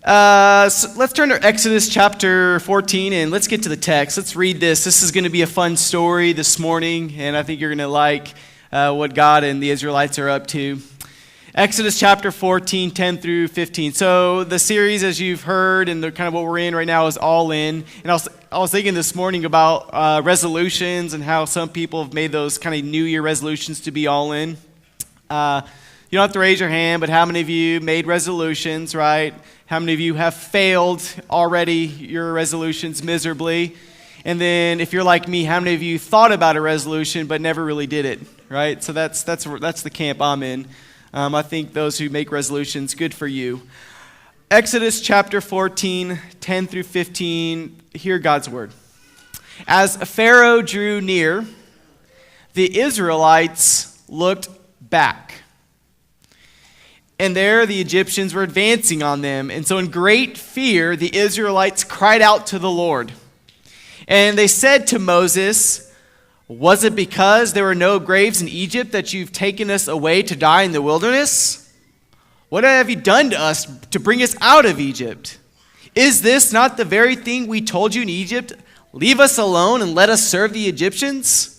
So let's turn to Exodus chapter 14 and let's get to the text. Let's read this. This is going to be a fun story this morning, and I think you're going to like what God and the Israelites are up to. Exodus chapter 14, 10 through 15. So the series, as you've heard, and the kind of what we're in right now is All In. And I was thinking this morning about resolutions and how some people have made those kind of New Year resolutions to be all in. You don't have to raise your hand, but how many of you made resolutions, right? How many of you have failed already your resolutions miserably? And then if you're like me, how many of you thought about a resolution but never really did it, right? So that's the camp I'm in. I think those who make resolutions, good for you. Exodus chapter 14, 10 through 15, hear God's word. As Pharaoh drew near, the Israelites looked back. And there the Egyptians were advancing on them. And so in great fear, the Israelites cried out to the Lord. And they said to Moses, "Was it because there were no graves in Egypt that you've taken us away to die in the wilderness? What have you done to us to bring us out of Egypt? Is this not the very thing we told you in Egypt? Leave us alone and let us serve the Egyptians?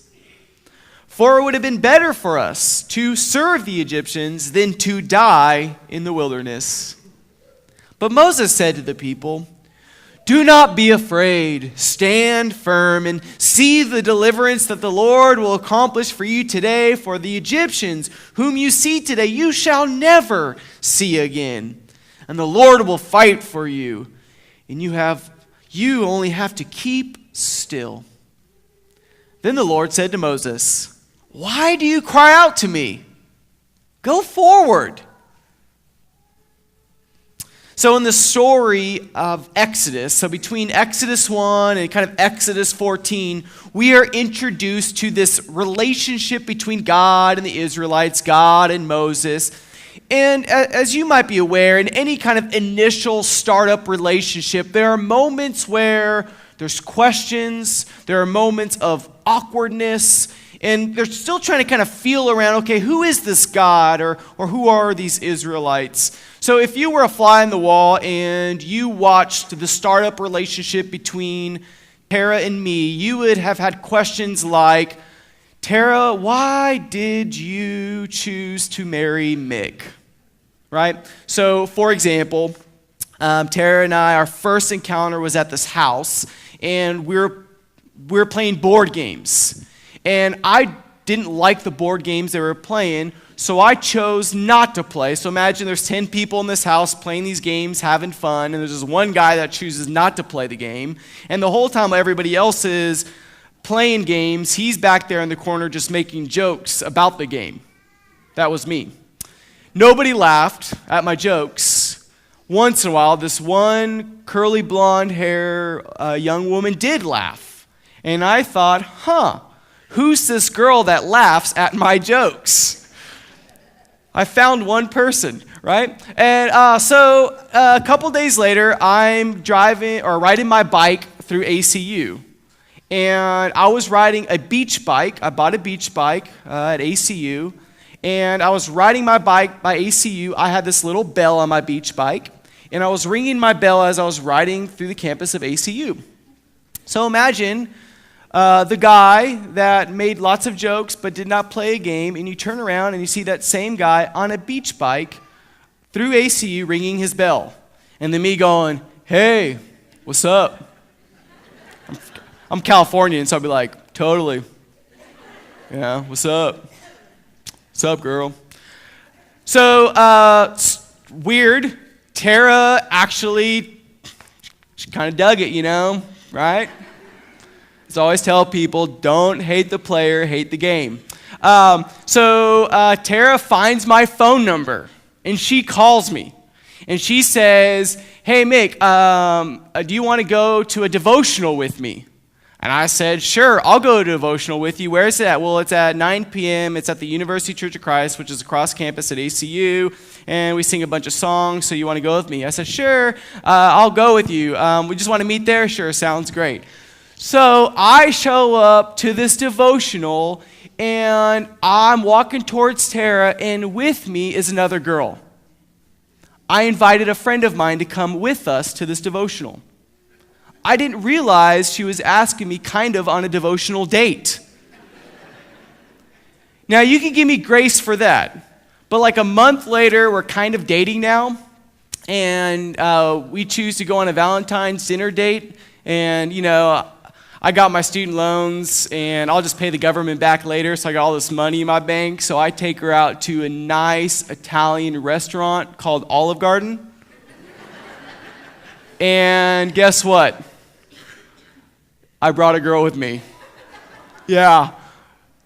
For it would have been better for us to serve the Egyptians than to die in the wilderness." But Moses said to the people, "Do not be afraid. Stand firm and see the deliverance that the Lord will accomplish for you today. For the Egyptians whom you see today, you shall never see again. And the Lord will fight for you. And you only have to keep still." Then the Lord said to Moses, "Why do you cry out to me? Go forward." So in the story of Exodus, so between Exodus 1 and kind of Exodus 14, we are introduced to this relationship between God and the Israelites, God and Moses. And as you might be aware, in any kind of initial startup relationship, there are moments where there's questions, there are moments of awkwardness, and they're still trying to kind of feel around, okay, who is this God or who are these Israelites? So if you were a fly on the wall and you watched the startup relationship between Tara and me, you would have had questions like, "Tara, why did you choose to marry Mick?" Right? So for example, Tara and I, our first encounter was at this house, and we were playing board games. And I didn't like the board games they were playing, so I chose not to play. So imagine there's 10 people in this house playing these games, having fun, and there's this one guy that chooses not to play the game. And the whole time everybody else is playing games, he's back there in the corner just making jokes about the game. That was me. Nobody laughed at my jokes. Once in a while, this one curly blonde hair young woman did laugh. And I thought, who's this girl that laughs at my jokes? I found one person, right? And so a couple days later, I'm riding my bike through ACU. And I was riding a beach bike. I bought a beach bike at ACU. And I was riding my bike by ACU. I had this little bell on my beach bike. And I was ringing my bell as I was riding through the campus of ACU. So imagine the guy that made lots of jokes but did not play a game, and you turn around and you see that same guy on a beach bike through ACU ringing his bell. And then me going, "Hey, what's up?" I'm Californian, so I'll be like, "Totally. Yeah, what's up? What's up, girl?" So, weird. Tara actually, she kind of dug it, right? So I always tell people, don't hate the player, hate the game. So Tara finds my phone number, and she calls me. And she says, "Hey, Mick, do you want to go to a devotional with me?" And I said, "Sure, I'll go to a devotional with you." "Where is it at?" "Well, it's at 9 p.m. It's at the University Church of Christ, which is across campus at ACU. And we sing a bunch of songs, so you want to go with me?" I said, "Sure, I'll go with you. We just want to meet there?" "Sure, sounds great." So I show up to this devotional, and I'm walking towards Tara, and with me is another girl. I invited a friend of mine to come with us to this devotional. I didn't realize she was asking me kind of on a devotional date. Now, you can give me grace for that, but like a month later, we're kind of dating now, and we choose to go on a Valentine's dinner date, and, I got my student loans, and I'll just pay the government back later, so I got all this money in my bank, so I take her out to a nice Italian restaurant called Olive Garden. And guess what? I brought a girl with me. Yeah.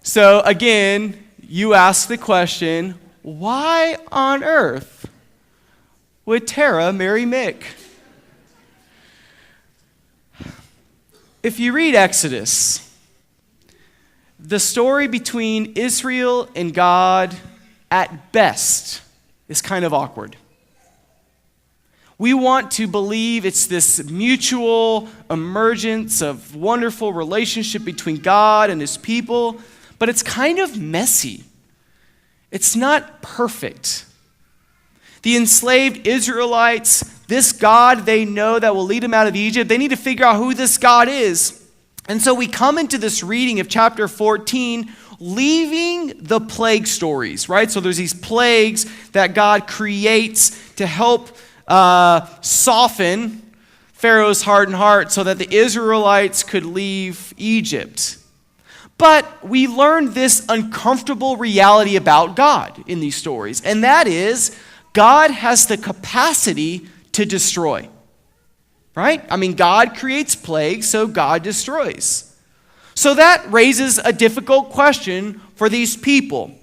So again, you ask the question, why on earth would Tara marry Mick? If you read Exodus, the story between Israel and God at best is kind of awkward. We want to believe it's this mutual emergence of wonderful relationship between God and his people, but it's kind of messy. It's not perfect. The enslaved Israelites, this God they know that will lead them out of Egypt, they need to figure out who this God is. And so we come into this reading of chapter 14, leaving the plague stories, right? So there's these plagues that God creates to help soften Pharaoh's hardened heart so that the Israelites could leave Egypt. But we learn this uncomfortable reality about God in these stories, and that is God has the capacity to destroy, right? I mean, God creates plagues, so God destroys. So that raises a difficult question for these people.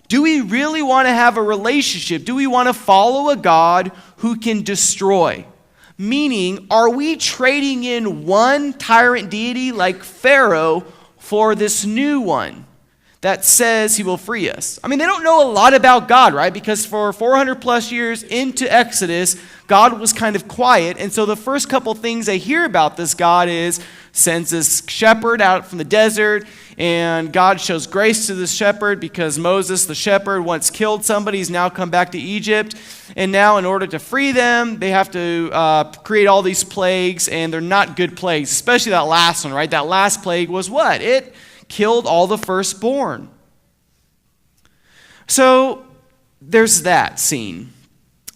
Do we really want to have a relationship? Do we want to follow a God who can destroy? Meaning, are we trading in one tyrant deity like Pharaoh for this new one that says he will free us? I mean, they don't know a lot about God, right? Because for 400 plus years into Exodus, God was kind of quiet. And so the first couple things they hear about this God is sends this shepherd out from the desert, and God shows grace to this shepherd because Moses, the shepherd, once killed somebody. He's now come back to Egypt. And now in order to free them, they have to create all these plagues, and they're not good plagues, especially that last one, right? That last plague was what? It killed all the firstborn. So there's that scene.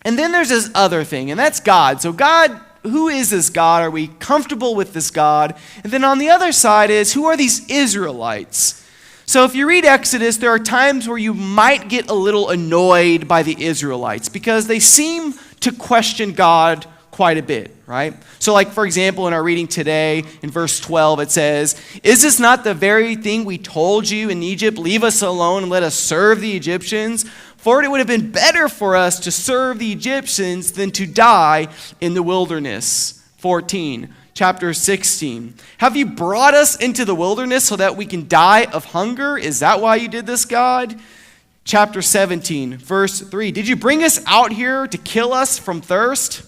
And then there's this other thing, and that's God. So God, who is this God? Are we comfortable with this God? And then on the other side is, who are these Israelites? So if you read Exodus, there are times where you might get a little annoyed by the Israelites because they seem to question God quite a bit, right? So like, for example, in our reading today, in verse 12, it says, "Is this not the very thing we told you in Egypt? Leave us alone and let us serve the Egyptians. For it would have been better for us to serve the Egyptians than to die in the wilderness." 14, chapter 16. "Have you brought us into the wilderness so that we can die of hunger? Is that why you did this, God?" Chapter 17, verse 3. "Did you bring us out here to kill us from thirst?"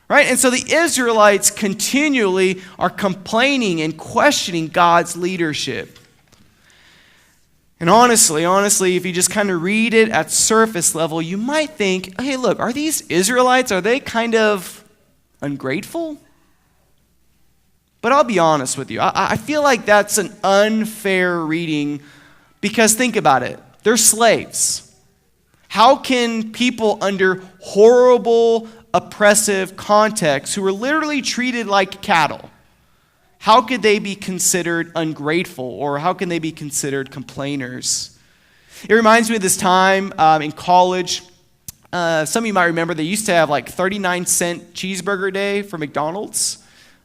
Right? And so the Israelites continually are complaining and questioning God's leadership. And honestly, if you just kind of read it at surface level, you might think, hey, look, are these Israelites, are they kind of ungrateful? But I'll be honest with you. I feel like that's an unfair reading because think about it. They're slaves. How can people under horrible, oppressive contexts who were literally treated like cattle, how could they be considered ungrateful, or how can they be considered complainers? It reminds me of this time in college. Some of you might remember they used to have like 39-cent cheeseburger day for McDonald's.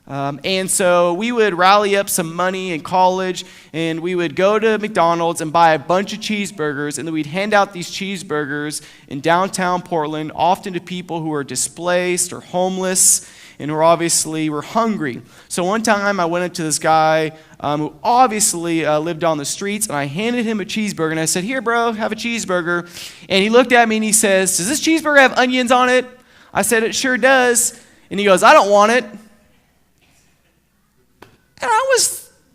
And so we would rally up some money in college, and we would go to McDonald's and buy a bunch of cheeseburgers, and then we'd hand out these cheeseburgers in downtown Portland, often to people who are displaced or homeless and who obviously were hungry. So one time I went up to this guy who obviously lived on the streets, and I handed him a cheeseburger, and I said, "Here, bro, have a cheeseburger." And he looked at me and he says, "Does this cheeseburger have onions on it?" I said, "It sure does." And he goes, "I don't want it." And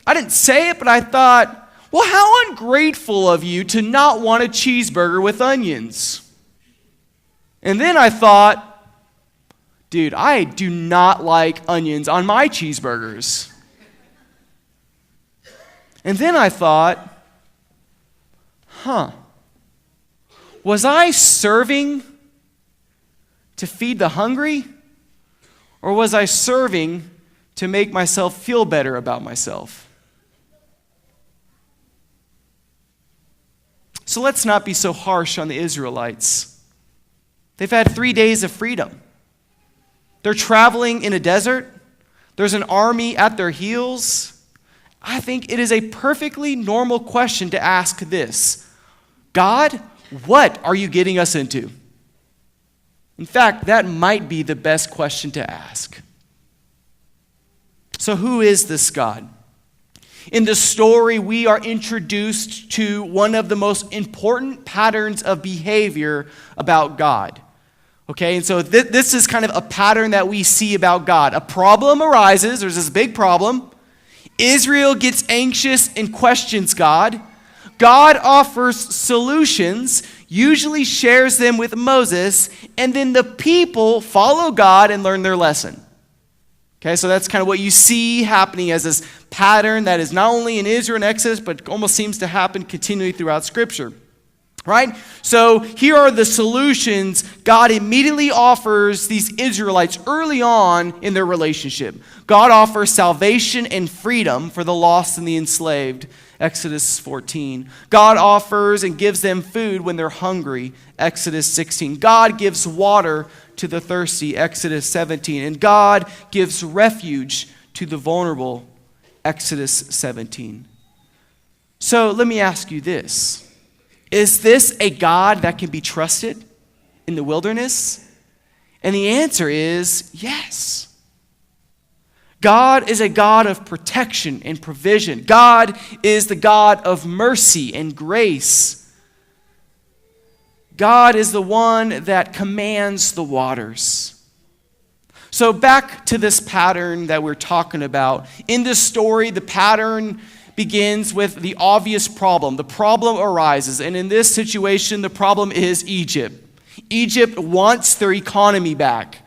I didn't say it, but I thought, well, how ungrateful of you to not want a cheeseburger with onions. And then I thought, dude, I do not like onions on my cheeseburgers. And then I thought, was I serving to feed the hungry? Or was I serving to make myself feel better about myself? So let's not be so harsh on the Israelites. They've had 3 days of freedom. They're traveling in a desert. There's an army at their heels. I think it is a perfectly normal question to ask this: God, what are you getting us into? In fact, that might be the best question to ask. So who is this God? In the story, we are introduced to one of the most important patterns of behavior about God. Okay, and so this is kind of a pattern that we see about God. A problem arises, there's this big problem. Israel gets anxious and questions God. God offers solutions, usually shares them with Moses, and then the people follow God and learn their lesson. Okay, so that's kind of what you see happening as this pattern that is not only in Israel and Exodus, but almost seems to happen continually throughout Scripture. Right? So here are the solutions God immediately offers these Israelites early on in their relationship. God offers salvation and freedom for the lost and the enslaved. Exodus 14. God offers and gives them food when they're hungry. Exodus 16. God gives water to the thirsty. Exodus 17. And God gives refuge to the vulnerable. Exodus 17. So let me ask you this. Is this a God that can be trusted in the wilderness? And the answer is yes. God is a God of protection and provision. God is the God of mercy and grace. God is the one that commands the waters. So back to this pattern that we're talking about. In this story, the pattern begins with the obvious problem. The problem arises, and in this situation, the problem is Egypt. Egypt wants their economy back.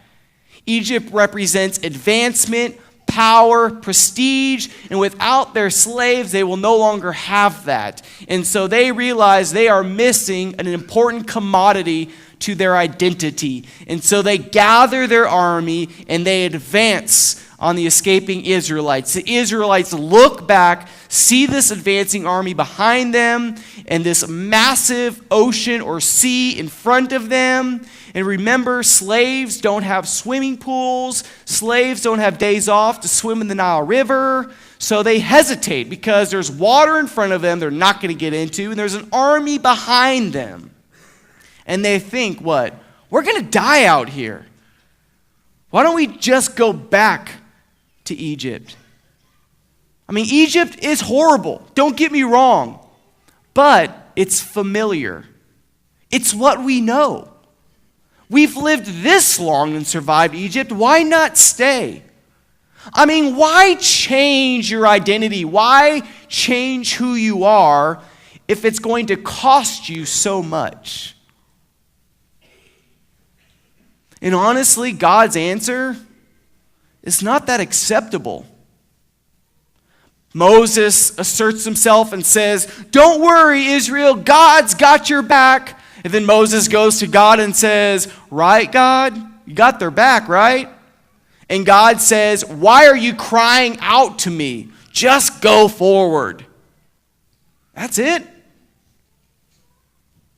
Egypt represents advancement, power, prestige, and without their slaves, they will no longer have that. And so they realize they are missing an important commodity to their identity. And so they gather their army and they advance on the escaping Israelites. The Israelites look back, see this advancing army behind them, and this massive ocean or sea in front of them. And remember, slaves don't have swimming pools. Slaves don't have days off to swim in the Nile River. So they hesitate because there's water in front of them they're not going to get into, and there's an army behind them. And they think, what? We're going to die out here. Why don't we just go back to Egypt? I mean, Egypt is horrible. Don't get me wrong. But it's familiar. It's what we know. We've lived this long and survived Egypt. Why not stay? I mean, why change your identity? Why change who you are if it's going to cost you so much? And honestly, God's answer is not that acceptable. Moses asserts himself and says, "Don't worry, Israel, God's got your back." And then Moses goes to God and says, "Right, God? You got their back, right?" And God says, "Why are you crying out to me? Just go forward." That's it?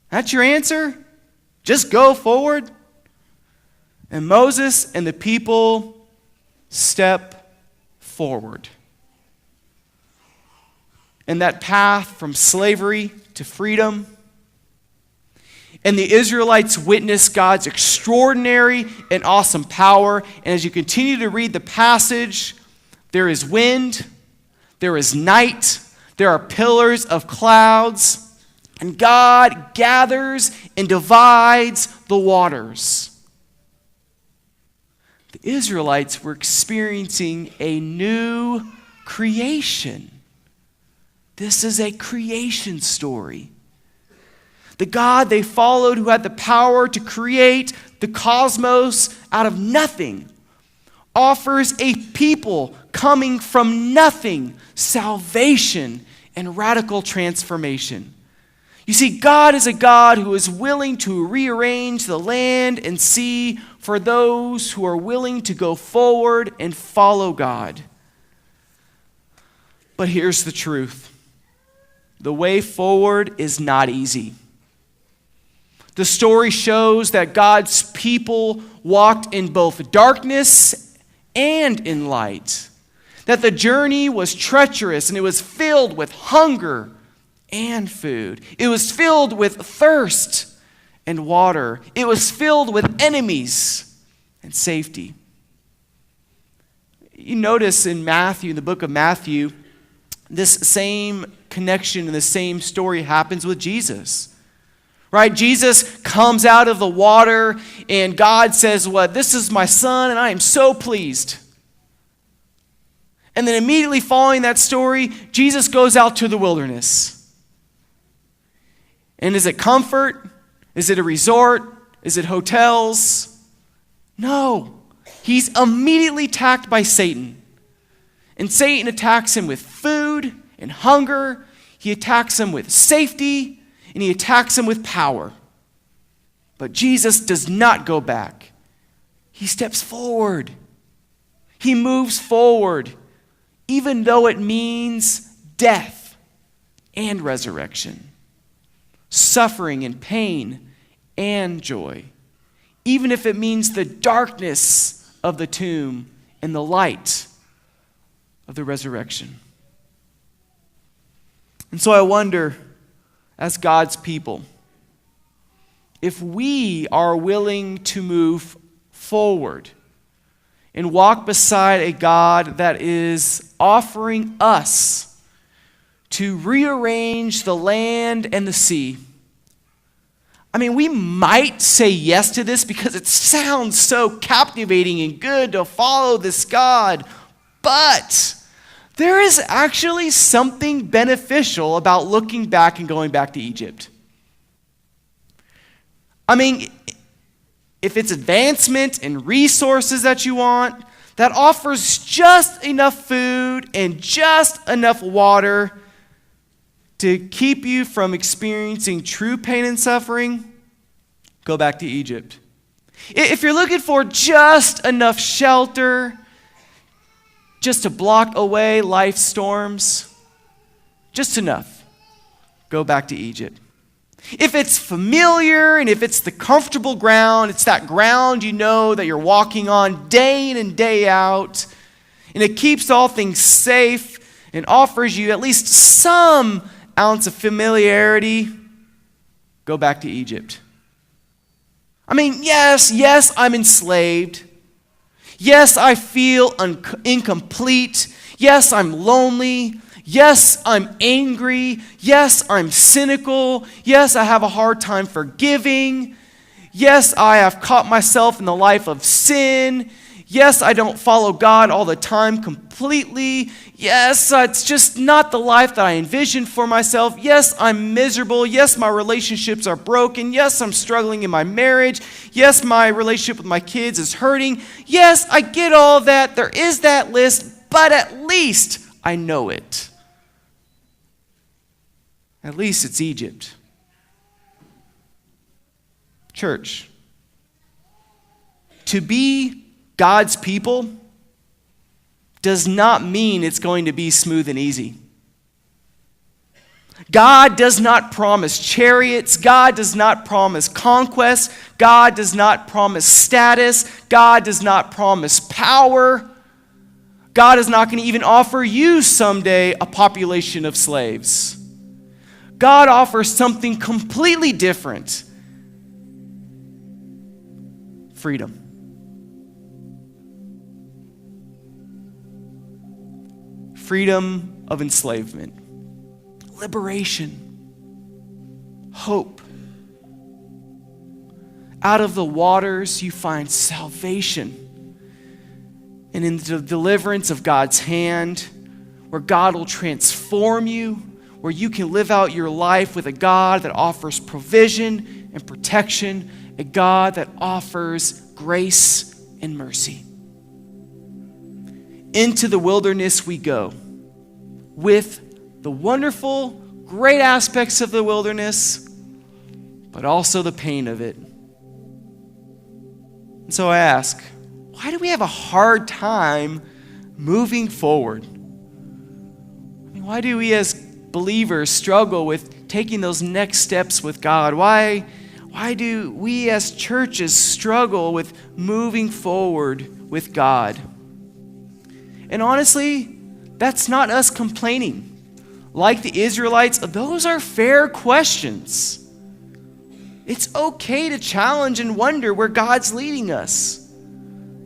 That's your answer? Just go forward? And Moses and the people step forward. And that path from slavery to freedom. And the Israelites witness God's extraordinary and awesome power. And as you continue to read the passage, there is wind, there is night, there are pillars of clouds, and God gathers and divides the waters. The Israelites were experiencing a new creation. This is a creation story. The God they followed who had the power to create the cosmos out of nothing offers a people coming from nothing salvation and radical transformation. You see, God is a God who is willing to rearrange the land and sea for those who are willing to go forward and follow God. But here's the truth. The way forward is not easy. The story shows that God's people walked in both darkness and in light. That the journey was treacherous and it was filled with hunger and food. It was filled with thirst and water. It was filled with enemies and safety. You notice in Matthew, in the book of Matthew, this same connection and the same story happens with Jesus. Right? Jesus comes out of the water and God says, "What? This is my son and I am so pleased." And then immediately following that story, Jesus goes out to the wilderness. And is it comfort? Is it a resort? Is it hotels? No. He's immediately attacked by Satan. And Satan attacks him with food and hunger. He attacks him with safety. And he attacks him with power. But Jesus does not go back. He steps forward. He moves forward, even though it means death and resurrection, suffering and pain and joy, even if it means the darkness of the tomb and the light of the resurrection. And so I wonder, as God's people, if we are willing to move forward and walk beside a God that is offering us to rearrange the land and the sea. I mean, we might say yes to this because it sounds so captivating and good to follow this God, but there is actually something beneficial about looking back and going back to Egypt. I mean, if it's advancement and resources that you want, that offers just enough food and just enough water to keep you from experiencing true pain and suffering, go back to Egypt. If you're looking for just enough shelter, just to block away life's storms, just enough, go back to Egypt. If it's familiar and if it's the comfortable ground, it's that ground you know that you're walking on day in and day out, and it keeps all things safe and offers you at least some ounce of familiarity, go back to Egypt. I mean, yes, I'm enslaved. Yes, I feel incomplete. Yes, I'm lonely. Yes, I'm angry. Yes, I'm cynical. Yes, I have a hard time forgiving. Yes, I have caught myself in the life of sin. Yes, I don't follow God all the time completely. Yes, it's just not the life that I envisioned for myself. Yes, I'm miserable. Yes, my relationships are broken. Yes, I'm struggling in my marriage. Yes, my relationship with my kids is hurting. Yes, I get all that. There is that list, but at least I know it. At least it's Egypt. Church, to be God's people does not mean it's going to be smooth and easy. God does not promise chariots. God does not promise conquest. God does not promise status. God does not promise power. God is not going to even offer you someday a population of slaves. God offers something completely different. Freedom. Freedom of enslavement. Liberation. Hope. Out of the waters you find salvation. And in the deliverance of God's hand, where God will transform you, where you can live out your life with a God that offers provision and protection, a God that offers grace and mercy. Into the wilderness we go with the wonderful, great aspects of the wilderness, but also the pain of it. And so I ask, why do we have a hard time moving forward? I mean, why do we as believers struggle with taking those next steps with God? Why do we as churches struggle with moving forward with God? And honestly, that's not us complaining. Like the Israelites, those are fair questions. It's okay to challenge and wonder where God's leading us.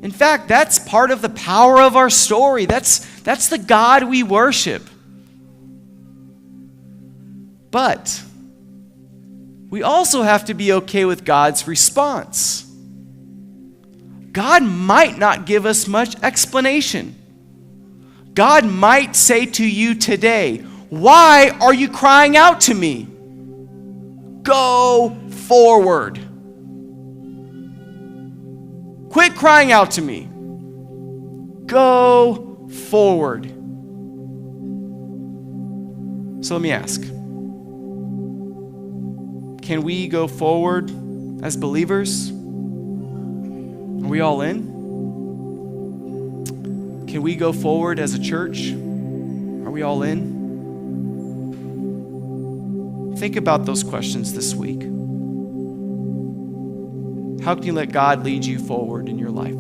In fact, that's part of the power of our story. That's the God we worship. But we also have to be okay with God's response. God might not give us much explanation. God might say to you today, "Why are you crying out to me? Go forward. Quit crying out to me. Go forward." So let me ask, can we go forward as believers? Are we all in? Can we go forward as a church? Are we all in? Think about those questions this week. How can you let God lead you forward in your life?